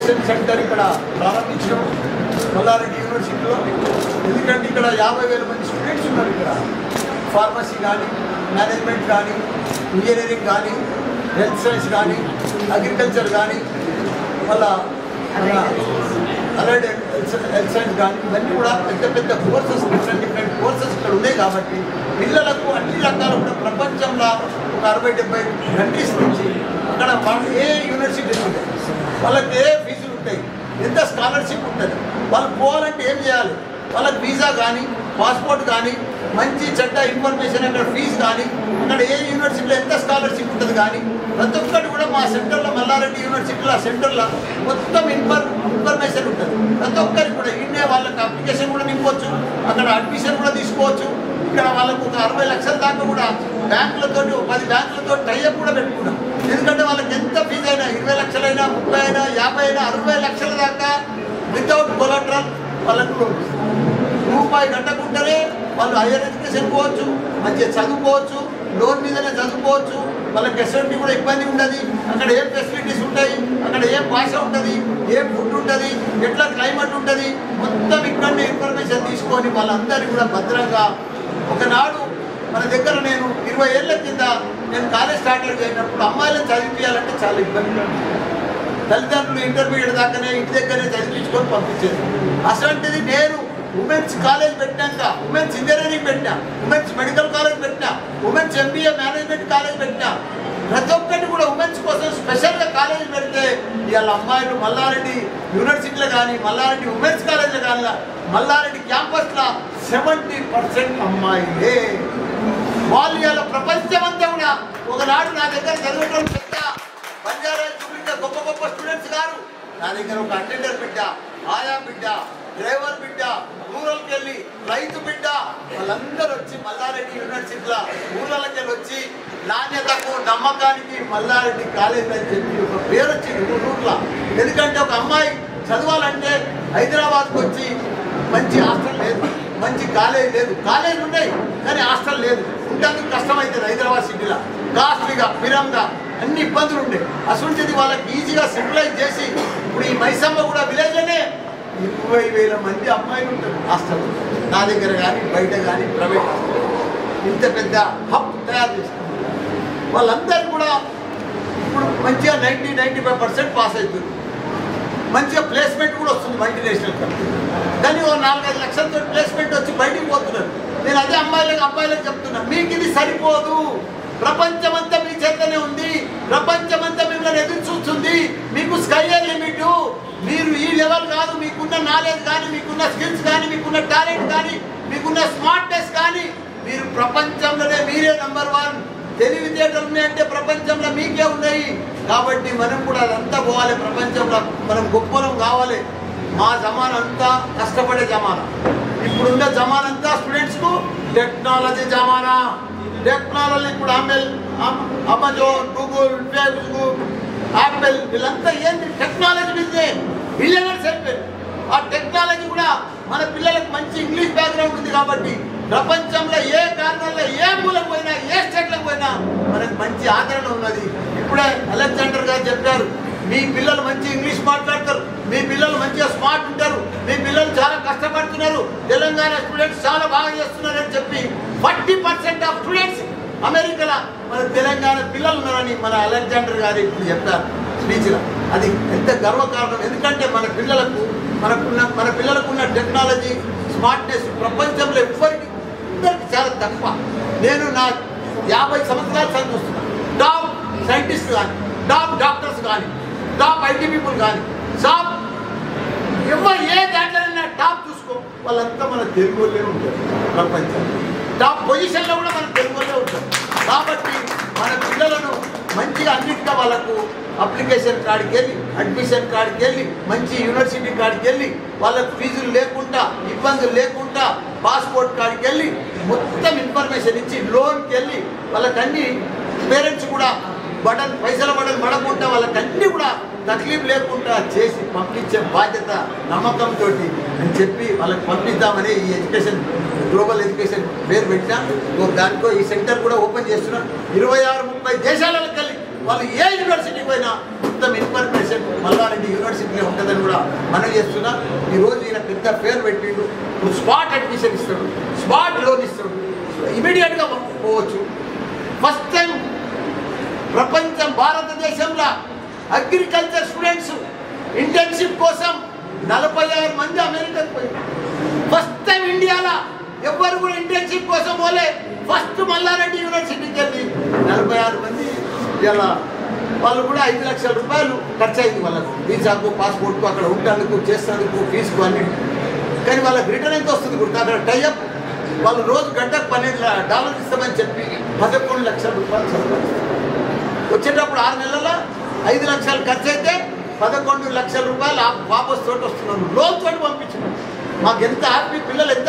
Admission centre ఇక్కడ ప్రారంభించడం మల్లారెడ్డి యూనివర్సిటీలో. ఎందుకంటే ఇక్కడ 50,000 మంది స్టూడెంట్స్ ఉన్నారు. ఇక్కడ ఫార్మసీ కానీ, మేనేజ్మెంట్ కానీ, ఇంజనీరింగ్ కానీ, హెల్త్ సైన్స్ కానీ, అగ్రికల్చర్ కానీ, మళ్ళా అలాగే హెల్త్ సైన్స్ కానీ, ఇవన్నీ కూడా పెద్ద పెద్ద కోర్సెస్, డిఫరెంట్ కోర్సెస్ ఇక్కడ ఉన్నాయి. కాబట్టి పిల్లలకు అన్ని రకాల కూడా ప్రపంచంలో ఒక 60-70 కంట్రీస్ నుంచి అక్కడ వాళ్ళు ఏ యూనివర్సిటీస్ ఉంటాయి, వాళ్ళకి ఏ ఫీజులు ఉంటాయి, ఎంత స్కాలర్షిప్ ఉంటుంది, వాళ్ళు పోవాలంటే ఏం చేయాలి, వాళ్ళకి వీసా కానీ, పాస్పోర్ట్ కానీ, మంచి చెడ్డ ఇన్ఫర్మేషన్, అక్కడ ఫీజు కానీ, అక్కడ ఏ యూనివర్సిటీలో ఎంత స్కాలర్షిప్ ఉంటుంది కానీ ప్రతి ఒక్కటి కూడా మా సెంటర్లో, మల్లారెడ్డి యూనివర్సిటీలో ఆ సెంటర్లో మొత్తం ఇన్ఫర్మేషన్ ఉంటుంది. ప్రతి ఒక్కరికి కూడా ఇన్నే వాళ్ళకి అప్లికేషన్ కూడా నింపవచ్చు, అక్కడ అడ్మిషన్ కూడా తీసుకోవచ్చు. ఇక్కడ వాళ్ళకు ఒక 60 లక్షల దాకా కూడా బ్యాంకులతో, 10 బ్యాంకులతో టైఅప్ కూడా పెట్టుకున్నాం. ఎందుకంటే వాళ్ళకి ఎంత ఫీజు అయినా 20 లక్షలైనా, 30 అయినా, 50 అయినా, 60 లక్షల దాకా వితౌట్ కొలాటరల్ వాళ్ళకు రూపాయి కట్టకుండానే వాళ్ళు హైయర్ ఎడ్యుకేషన్ పోవచ్చు, మంచిగా చదువుకోవచ్చు, లోన్ మీదనే చదువుకోవచ్చు. వాళ్ళకి ఎటువంటి కూడా ఇబ్బంది ఉండదు. అక్కడ ఏం ఫెసిలిటీస్ ఉంటాయి, అక్కడ ఏం భాష ఉంటుంది, ఏం ఫుడ్ ఉంటుంది, ఎట్లా క్లైమేట్ ఉంటుంది, మొత్తం ఇక్కడనే ఇన్ఫర్మేషన్ తీసుకొని వాళ్ళందరినీ కూడా భద్రంగా. ఒకనాడు మన దగ్గర నేను 20 ఏళ్ల కింద నేను కాలేజ్ స్టార్ట్ అయినప్పుడు అమ్మాయిలను చదివించాలంటే చాలా ఇబ్బంది. తల్లిదండ్రులు ఇంటర్మీడియట్ దాకానే ఇంటి దగ్గరనే చదివించుకొని పంపించేది. అసలుంటిది నేను ఉమెన్స్ కాలేజ్ పెట్టినాక, ఉమెన్స్ ఇంజనీరింగ్ పెట్టినా, ఉమెన్స్ మెడికల్ కాలేజ్ పెట్టినా, ఉమెన్స్ MBA మేనేజ్మెంట్ కాలేజ్ పెట్టినా, ప్రతి ఒక్కటి కూడా ఉమెన్స్ కోసం స్పెషల్గా కాలేజ్ పెడితే ఇవాళ అమ్మాయిలు మల్లారెడ్డి యూనివర్సిటీలో కానీ, మల్లారెడ్డి ఉమెన్స్ కాలేజ్లో కానీ, మల్లారెడ్డి క్యాంపస్లో 70% అమ్మాయిలే. వాళ్ళు ఇవాళ ప్రపంచమంతా కూడా ఒకనాడు నా దగ్గర చదవడం పెద్ద బంజారా చూపించే గొప్ప గొప్ప స్టూడెంట్స్ గారు. నా దగ్గర ఒక అటెండర్ బిడ్డ, ఆయా బిడ్డ, డ్రైవర్ బిడ్డ, ఊళ్ళకి వెళ్ళి రైతు బిడ్డ, వాళ్ళందరూ వచ్చి మల్లారెడ్డి యూనివర్సిటీలో ఊళ్ళకి వచ్చి నాణ్యతకు, నమ్మకానికి మల్లారెడ్డి కాలేజ్ అని చెప్పి ఒక పేరు వచ్చింది ఊళ్ళో. ఎందుకంటే ఒక అమ్మాయి చదవాలంటే హైదరాబాద్కి వచ్చి మంచి హాస్టల్ లేదు, మంచి కాలేజ్ లేదు. కాలేజీలు ఉన్నాయి కానీ హాస్టల్ లేదు. ఉండేందుకు కష్టమవుతుంది. హైదరాబాద్ సిటీలో కాస్ట్లీగా, పిరంగా అన్ని ఇబ్బందులు ఉండే. అసలుంటిది వాళ్ళకి ఈజీగా సివిలైజ్ చేసి ఇప్పుడు ఈ మైసమ్మ కూడా విలేజ్లోనే 20,000 మంది అమ్మాయిలు ఉంటారు హాస్టల్. నా దగ్గర కానీ, బయట కానీ, ప్రైవేట్ హాస్టల్ ఇంత పెద్ద హబ్ తయారు చేస్తారు. వాళ్ళందరూ కూడా ఇప్పుడు మంచిగా 90-95% పాస్ అవుతుంది. మంచిగా ప్లేస్మెంట్ కూడా వస్తుంది మల్టీనేషనల్ కంపెనీ. కానీ ఓ 4-5 లక్షలతో ప్లేస్మెంట్ వచ్చి బయటికి పోతున్నారు. నేను అదే అమ్మాయిలకు చెప్తున్నా, మీకు ఇది సరిపోదు. ప్రపంచమంతా మీ చేతనే ఉంది. ప్రపంచమంతా మిమ్మల్ని ఎదురు చూస్తుంది. మీకు స్కైయే లిమిట్. మీరు ఈ లెవెల్ కాదు. మీకున్న నాలెడ్జ్ కానీ, మీకున్న స్కిల్స్ కానీ, మీకున్న టాలెంట్ కానీ, మీకున్న స్మార్ట్నెస్ కానీ, మీరు ప్రపంచంలోనే మీరే నంబర్ 1. తెలివితేటలు ఉన్నాయంటే ప్రపంచంలో మీకే ఉన్నాయి. కాబట్టి మనం కూడా అదంతా పోవాలి. ప్రపంచంలో మనం గొప్పలం కావాలి. మా జమానా అంతా కష్టపడే జమానా. ఇప్పుడున్న జమానా అంతా స్టూడెంట్స్కు టెక్నాలజీ జమానా. టెక్నాలజీ ఇప్పుడు అమెజాన్, గూగుల్, ఫేస్బుక్, యాపిల్ వీళ్ళంతా ఏంటి టెక్నాలజీ మీదే బిలియనర్స్ అయిపోయారు. ఆ టెక్నాలజీ కూడా మన పిల్లలకు మంచి ఇంగ్లీష్ బ్యాక్గ్రౌండ్ ఉంది కాబట్టి ప్రపంచంలో ఏ కారణంలో ఏ మూలకు పోయినా, ఏ స్టేట్లకు పోయినా మనకు మంచి ఆదరణ ఉన్నది. ఇప్పుడే అలెగ్జాండర్ గారు చెప్పారు, మీ పిల్లలు మంచి ఇంగ్లీష్ మాట్లాడతారు, మీ పిల్లలు మంచిగా స్మార్ట్ ఉంటారు, మీ పిల్లలు చాలా కష్టపడుతున్నారు, తెలంగాణ స్టూడెంట్స్ చాలా బాగా చేస్తున్నారు అని చెప్పి 40% ఆఫ్ స్టూడెంట్స్ అమెరికాలో మన తెలంగాణ పిల్లలు ఉన్నారని మన అలెగ్జాండర్ గారు ఇప్పుడు చెప్పారు స్పీచ్లో. అది ఎంత గర్వకారణం. ఎందుకంటే మన పిల్లలకున్న టెక్నాలజీ, స్మార్ట్నెస్ ప్రపంచంలో అందరికీ చాలా తక్కువ. నేను నా 50 సంవత్సరాలు చదివిస్తున్నాను. టాప్ సైంటిస్ట్ కానీ, టాప్ డాక్టర్స్ కానీ, టాప్ IT పీపుల్ కానీ, టాప్ ఏ దాంట్లోనైనా టాప్ చూసుకో, వాళ్ళంతా మన తెలుగు వాళ్ళే ఉంటారు. ప్రపంచంలో టాప్ పొజిషన్లో కూడా మన తెలుగు వాళ్ళే ఉంటారు. కాబట్టి మన పిల్లలను మంచిగా అన్నిటిగా వాళ్ళకు అప్లికేషన్ కాడికి వెళ్ళి, అడ్మిషన్ కాడికి వెళ్ళి, మంచి యూనివర్సిటీ కాడికి వెళ్ళి, వాళ్ళకు ఫీజులు లేకుండా, ఇబ్బందులు లేకుండా, పాస్పోర్ట్ కాడికి వెళ్ళి మొత్తం ఇన్ఫర్మేషన్ ఇచ్చి, లోన్కి వెళ్ళి వాళ్ళకన్నీ పేరెంట్స్ కూడా పైసల బటన్ పడకుండా వాళ్ళకన్నీ కూడా తక్లీఫ్ లేకుండా చేసి పంపించే బాధ్యత నమ్మకంతో అని చెప్పి వాళ్ళకి పంపిద్దామని ఈ ఎడ్యుకేషన్, గ్లోబల్ ఎడ్యుకేషన్ పేరు పెట్టినా. దానికో ఈ సెంటర్ కూడా ఓపెన్ చేస్తున్నాం. 26-30 దేశాలకు వెళ్ళి వాళ్ళు ఏ యూనివర్సిటీకి పోయినా మొత్తం ఇన్ఫర్మేషన్ మల్లారెడ్డి యూనివర్సిటీలో ఉంటుందని కూడా మనం చేస్తున్నా. ఈరోజు ఈయన పెద్ద పేరు పెట్టిండు. స్పాట్ అడ్మిషన్ ఇస్తాడు, స్పాట్ లోన్ ఇస్తాడు, ఇమీడియట్గా పోవచ్చు. ఫస్ట్ టైం ప్రపంచం భారతదేశంలో అగ్రికల్చర్ స్టూడెంట్స్ ఇంటర్న్షిప్ కోసం 46 మంది అమెరికాకు పోయారు. ఫస్ట్ టైం ఇండియాలో ఎవరు కూడా ఇంటర్న్షిప్ కోసం పోలే. ఫస్ట్ మల్లారెడ్డి యూనివర్సిటీకి వెళ్ళి 46 మంది ఇలా వాళ్ళు కూడా 5 లక్షల రూపాయలు ఖర్చు అయింది వాళ్ళకు, వీసాకు, పాస్పోర్ట్కు, అక్కడ ఉండేందుకు, చేసేందుకు, ఫీజుకు అన్ని. కానీ వాళ్ళకి రిటర్న్ ఎంత వస్తుంది గుర్తు, అక్కడ టైఅప్ వాళ్ళు రోజు గంటకు $12 ఇస్తామని చెప్పి 11 లక్షల రూపాయలు సంపాదిస్తారు. వచ్చేటప్పుడు 6 నెలల 5 లక్షలు ఖర్చు అయితే 11 లక్షల రూపాయలు వాపస్ తోటి వస్తున్నారు. లోన్ తోటి పంపించుకున్నాం. మాకు ఎంత హ్యాపీ, పిల్లలు ఎంత.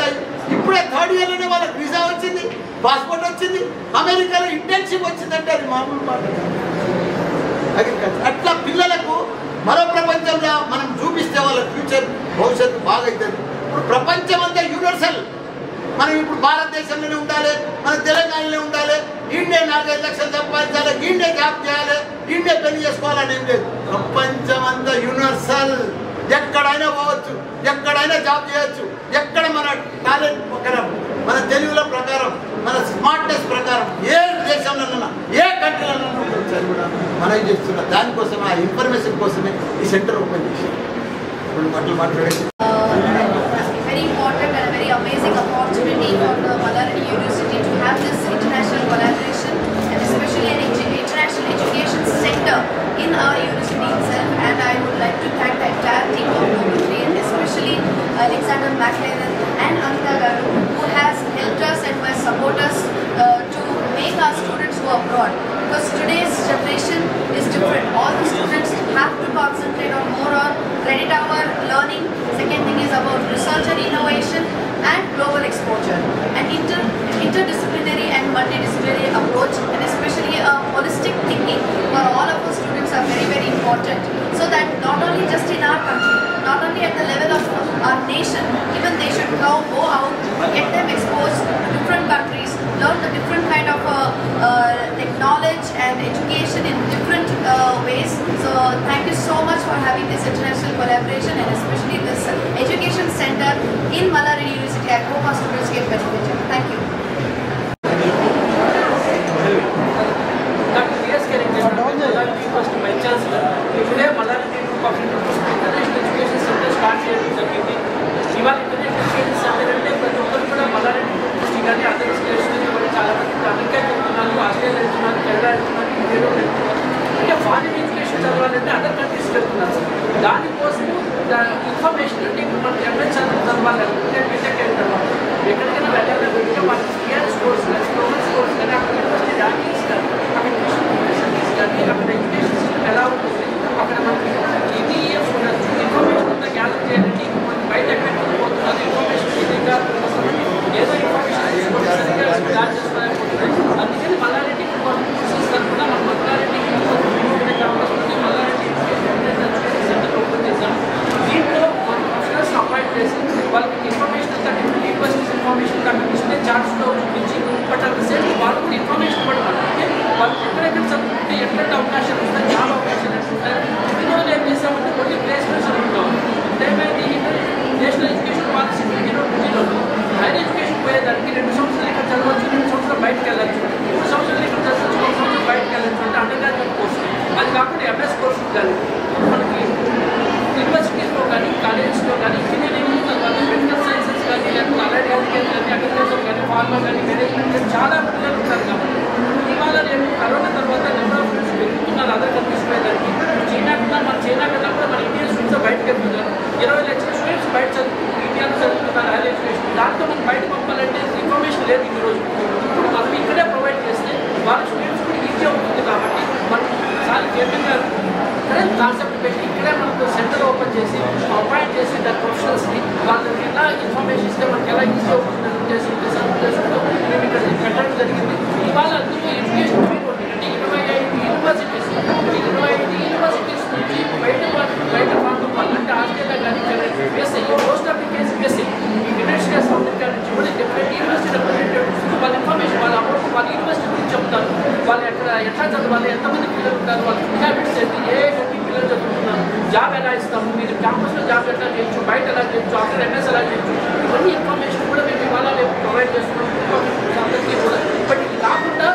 ఇప్పుడే 3rd ఇయర్లోనే వాళ్ళకి వీసా వచ్చింది, పాస్పోర్ట్ వచ్చింది, అమెరికాలో ఇంటర్న్షిప్ వచ్చిందంటే అది మామూలు మాట. అగ్రికల్చర్ అట్లా పిల్లలకు మరో ప్రపంచంలో మనం చూపిస్తే వాళ్ళ ఫ్యూచర్ భవిష్యత్తు బాగవుతుంది. ఇప్పుడు ప్రపంచం అంతా యూనివర్సల్. మనం ఇప్పుడు భారతదేశంలోనే ఉండాలి, మన తెలంగాణలోనే ఉండాలి, ఈండే 4-5 లక్షలు సంపాదించాలి, ఈండే జాబ్ చేయాలి, ఈండే పెళ్లి చేసుకోవాలని ఏం లేదు. ప్రపంచం అంతా యూనివర్సల్. ఎక్కడైనా పోవచ్చు, ఎక్కడైనా జాబ్ చేయొచ్చు. ఎక్కడ మన టాలెంట్ ప్రకారం, మన తెలుగుల ప్రకారం, మన స్మార్ట్నెస్ ప్రకారం ఏ దేశంలోనైనా, ఏ కంట్రీలోనైనా ఉండొచ్చు. అది కూడా మనం చేస్తున్నా. దానికోసం ఆ ఇన్ఫర్మేషన్ కోసమే ఈ సెంటర్ ఓపెన్ చేసి 2 మాటలు మాట్లాడేసి. Very important and a very amazing opportunity for the Mallareddy University to have this international collaboration and especially an international education center in our university itself. And I would like to thank the entire team of Global 3 and especially Alexander McLaren and Anita Garu, who has helped us and will support us to make our students go abroad. Because today's generation is different. All the students have to concentrate on more on credit hour learning. Second thing is about research and innovation and global exposure. And interdisciplinary and multidisciplinary approach and especially a holistic thinking for all of our students are very, very important. So that not only just in our country, not only at the level of our nation, even they should now go out, get them exposed to different countries, learn the different kind of knowledge and education in different ways. So thank you so much for having this international collaboration and especially this education center in Mallareddy University. I hope our students get benefited. Thank you. అంటే foreign education చదవాలంటే other కంట్రీస్కి వెళ్తున్నారు. దానికోసం information అంటే ఇప్పుడు మనకి MS చదవాలంటే BTech వెళ్తారు, ఎక్కడికైనా వెళ్ళాలంటే మనకి స్కిల్స్ కోర్స్ కానీ, ప్రొఫెషనల్ కోర్స్ కానీ, అక్కడ యూనివర్సిటీ ర్యాంకింగ్స్ కానీ, అక్కడ ట్యూషన్ కానీ, అక్కడ ఎడ్యుకేషన్ సిస్టమ్ ఎలా ఉంటుంది, అక్కడ మనకి ఎన్ని ఇయర్స్ ఉండొచ్చు, ఇన్ఫర్మేషన్ అంతా గ్యాదర్ చేయాలంటే మనకి బయట ఎక్కడికి పోతున్నారు, ఇన్ఫర్మేషన్ ఈజీగా ఏదో ఇన్ఫర్మేషన్ గ్యాదర్ చేసుకోలేకపోతున్నాయి. అందుకని మల్లారెడ్డి కోర్సెస్ తరఫున మన మల్లారెడ్డి సెంటర్ ఓపెన్ చేశాం. దీంట్లో మన ప్రొఫెషనల్స్ అపాయింట్ చేసి వాళ్ళకి ఇన్ఫర్మేషన్ అంతా డిఫరెంట్ యూనివర్సిటీస్ ఇన్ఫర్మేషన్ కమ్యూనికేషన్ చార్ట్స్లో చూపించి బట్ అట్ ద సేమ్ వాళ్ళకి ఇన్ఫర్మేషన్ కూడా అంటే వాళ్ళకి ఎక్కడెక్కడ చదువుకుంటే ఎక్కడెక్కడ అవకాశాలు ఉంటాయి, జాబ్ అవకాశాలు ఉంటాయి. ఈరోజు ఏం చేసామంటే కొన్ని ప్లేస్మెంట్స్ ఉంటాం. ఏమైంది నేషనల్ ఎడ్యుకేషన్ పాలసీ 2020లో హైయర్ ఎడ్యుకేషన్ పోయేదానికి 2 సంవత్సరాలు ఇక్కడ చదవచ్చు, 2 సంవత్సరాలు బయటకు వెళ్ళచ్చు, 3 సంవత్సరాలు ఇక్కడ చదవచ్చు, 1 సంవత్సరం బయటకు వెళ్ళచ్చు అంటే అండర్ గ్రాడ్యుయేట్ కోర్సు. అది కాకుండా ఎంఎస్ కోర్సు కానీ మనకి యూనివర్సిటీస్లో కానీ, కాలేజెస్లో కానీ, ఇంజనీరింగ్ కానీ, మెడికల్ సైన్సెస్ కానీ, లేకపోతే అలైడ్ హెల్త్ కేర్ కానీ, అగ్రికల్చర్ కానీ, ఫార్మా కానీ, మేనేజ్మెంట్ కానీ చాలా పిల్లలు ఉంటారు. కాబట్టి ఇవాళ రేపు కరోనా తర్వాత నెంబర్ ఆఫ్ స్టూడెంట్స్ పెరుగుతున్నారు అదర్ కంట్రీస్ పోయేదానికి. చైనా కన్నా కూడా మన ఇండియన్ స్టూడెంట్స్ బయటకు వెళ్తున్నారు. 20 లక్షల స్టూడెంట్స్ బయట ఇండియాలో చదువుతున్నారు హైయర్ ఎడ్యుకేషన్. దాంతో మనం బయట పంపాలంటే ఇన్ఫర్మేషన్ లేదు ఈరోజు. ఇప్పుడు మనం ఇక్కడే ప్రొవైడ్ చేస్తే వాళ్ళ స్టూడెంట్స్ కూడా ఈజీ అవుతుంది. కాబట్టి మనం చాలా కేంద్రంగా కాన్సెప్ట్ పెట్టి ఇక్కడే మనకు సెంటర్ ఓపెన్ చేసి అపాయింట్ చేసి దాని ప్రొఫెషనల్స్ని వాళ్ళకి ఎలా ఇన్ఫర్మేషన్ ఇస్తే మనకి ఎలా ఈజీ అవుతుందని ఉద్దేశంతో మేము ఇక్కడ పెట్టడం జరిగింది. ఇవాళ అందులో ఎడ్యుకేషన్ అంటే 25 యూనివర్సిటీస్ నుంచి బయట ప్రాంతం వాళ్ళు అంటే ఆస్ట్రేలియా కానీ, USA, post application USA, United states of America నుంచి కూడా డిఫరెంట్ యూనివర్సిటీ రిప్రజెంటేటివ్స్ వాళ్ళ ఇన్ఫర్మేషన్ వాళ్ళ యూనివర్సిటీ చెప్తారు. వాళ్ళు ఎట్లా చదవాలి, ఎంతమంది పిల్లలు ఉంటారు, వాళ్ళ హ్యాబిట్స్ ఏంటి, ఏ కంట్రీ పిల్లలు చదువుతున్నారు, చేస్తున్నాము, జాబ్ ఎలా ఇస్తాము, మీరు క్యాంపస్లో జాబ్ ఎట్లా చేయొచ్చు, బయట ఎలా చేయొచ్చు, ఆఫ్టర్ ఎంఎస్ ఎలా చేయొచ్చు, ఇవన్నీ ఇన్ఫర్మేషన్ కూడా మేము ఇవాళ రేపు ప్రొవైడ్ చేస్తున్నాం అందరికీ కూడా. బట్ ఇది కాకుండా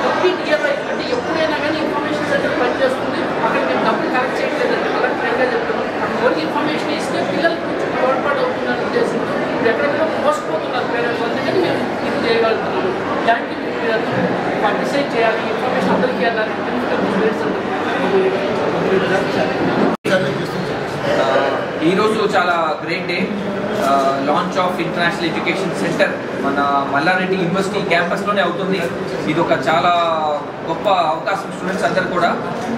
కంప్లీట్ ఇయర్ అంటే ఎప్పుడైనా కానీ ఇన్ఫర్మేషన్ సెంటర్ పనిచేస్తుంది, అక్కడ మేము డబ్బులు కలెక్ట్ చేయట్లేదంటే వాళ్ళకి ఫ్రెండ్గా చెప్తున్నాం. ఓన్లీ ఇన్ఫర్మేషన్ ఇస్తే పిల్లలు కొంచెం తోడ్పాటు అవుతున్నారు ఉద్దేశంతో ఇప్పుడు ఎక్కడెక్కడ మోసపోతున్నారు పేరెంట్స్, అందుకని మేము ఇది చేయగలుగుతున్నాము. దానికి డిసైడ్ చేయాలి, ఇన్ఫర్మేషన్ అందరికీ వెళ్ళాలి. ఈరోజు చాలా great day, launch of international education centre మన మల్లారెడ్డి యూనివర్సిటీ క్యాంపస్లోనే అవుతుంది. ఇది ఒక చాలా గొప్ప అవకాశం స్టూడెంట్స్ అందరూ కూడా.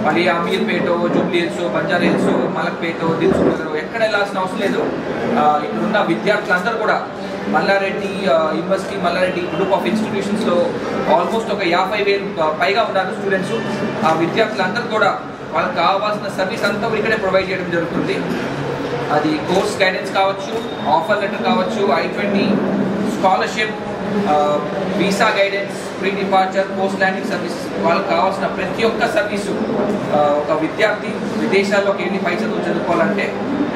మరి అమీర్పేట, జూబ్లీ హిల్స్, బంజారా హిల్స్, మలక్పేట, దిల్సుఖ్ నగర్ ఎక్కడ వెళ్ళాల్సిన అవసరం లేదు. ఇక్కడున్న విద్యార్థులందరూ కూడా Malla Reddy University, Malla Reddy Group of ఇన్స్టిట్యూషన్స్లో ఆల్మోస్ట్ ఒక 50,000 పైగా ఉన్నారు స్టూడెంట్స్. ఆ విద్యార్థులందరూ కూడా వాళ్ళకి కావాల్సిన సర్వీస్ అంతా ఇక్కడే ప్రొవైడ్ చేయడం జరుగుతుంది. అది కోర్స్ గైడెన్స్ కావచ్చు, ఆఫర్ లెటర్ కావచ్చు, I-20 scholarship, visa guidance, pre departure, post landing services, వాళ్ళకి కావాల్సిన ప్రతి ఒక్క సర్వీసు. ఒక విద్యార్థి విదేశాల్లోకి వెళ్ళి పై చదువు చదువుకోవాలంటే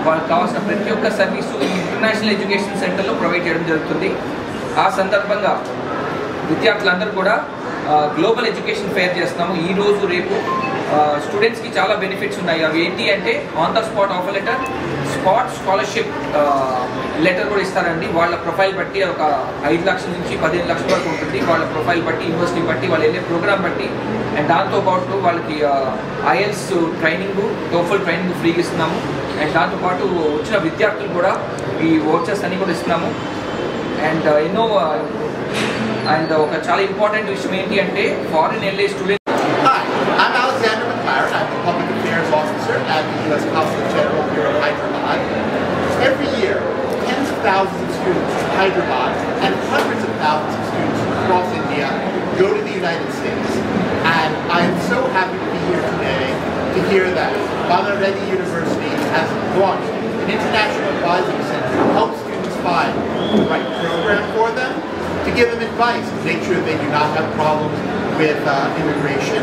వాళ్ళకి కావాల్సిన ప్రతి ఒక్క సర్వీసు ఈ ఇంటర్నేషనల్ ఎడ్యుకేషన్ సెంటర్లో ప్రొవైడ్ చేయడం జరుగుతుంది. ఆ సందర్భంగా విద్యార్థులందరూ కూడా గ్లోబల్ ఎడ్యుకేషన్ ఫేర్ చేస్తున్నాము ఈరోజు రేపు. స్టూడెంట్స్కి చాలా బెనిఫిట్స్ ఉన్నాయి. అవి ఏంటి అంటే on the spot offer letter, spot scholarship letter కూడా ఇస్తారండి. వాళ్ళ ప్రొఫైల్ బట్టి ఒక 5 లక్షల నుంచి 15 లక్షల వరకు ఉంటుంది. వాళ్ళ ప్రొఫైల్ బట్టి, యూనివర్సిటీ బట్టి, వాళ్ళు వెళ్ళే ప్రోగ్రామ్ బట్టి. అండ్ దాంతోపాటు వాళ్ళకి IELTS ట్రైనింగ్, టోఫల్ ట్రైనింగ్ ఫ్రీగా ఇస్తున్నాము. అండ్ దాంతోపాటు వచ్చిన విద్యార్థులు కూడా ఈ వోచర్స్ అన్ని కూడా ఇస్తున్నాము. అండ్ ఎన్నో అండ్ ఒక చాలా ఇంపార్టెంట్ విషయం ఏంటి అంటే ఫారిన్ వెళ్ళే student. I'm Alexander McLaren. I'm the Public Affairs Officer at the U.S. Consulate General here in Hyderabad. Every year, tens of thousands of students from Hyderabad and hundreds of thousands of students from across India go to the United States. And I am so happy to be here today to hear that Mallard University has launched an international advising center to help students find the right program for them, to give them advice to make sure they do not have problems with immigration,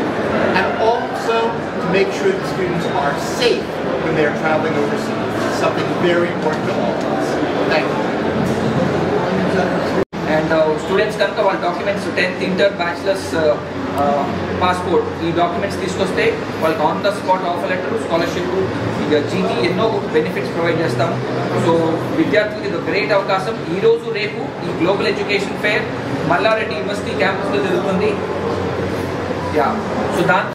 and also to make sure the students are safe when they are traveling overseas. It's something very important to all of us. Thank you. And students కనుక వాళ్ళ documents 10th inter, bachelors, passport, ఈ documents తీసుకొస్తే వాళ్ళకి on the spot offer letter, scholarship, ఇక జీటీ ఎన్నో benefits provide చేస్తాము. So విద్యార్థులకి ఇది గ్రేట్ అవకాశం. ఈరోజు రేపు ఈ global education fair Malla Reddy university క్యాంపస్లో జరుగుతుంది. సో దాని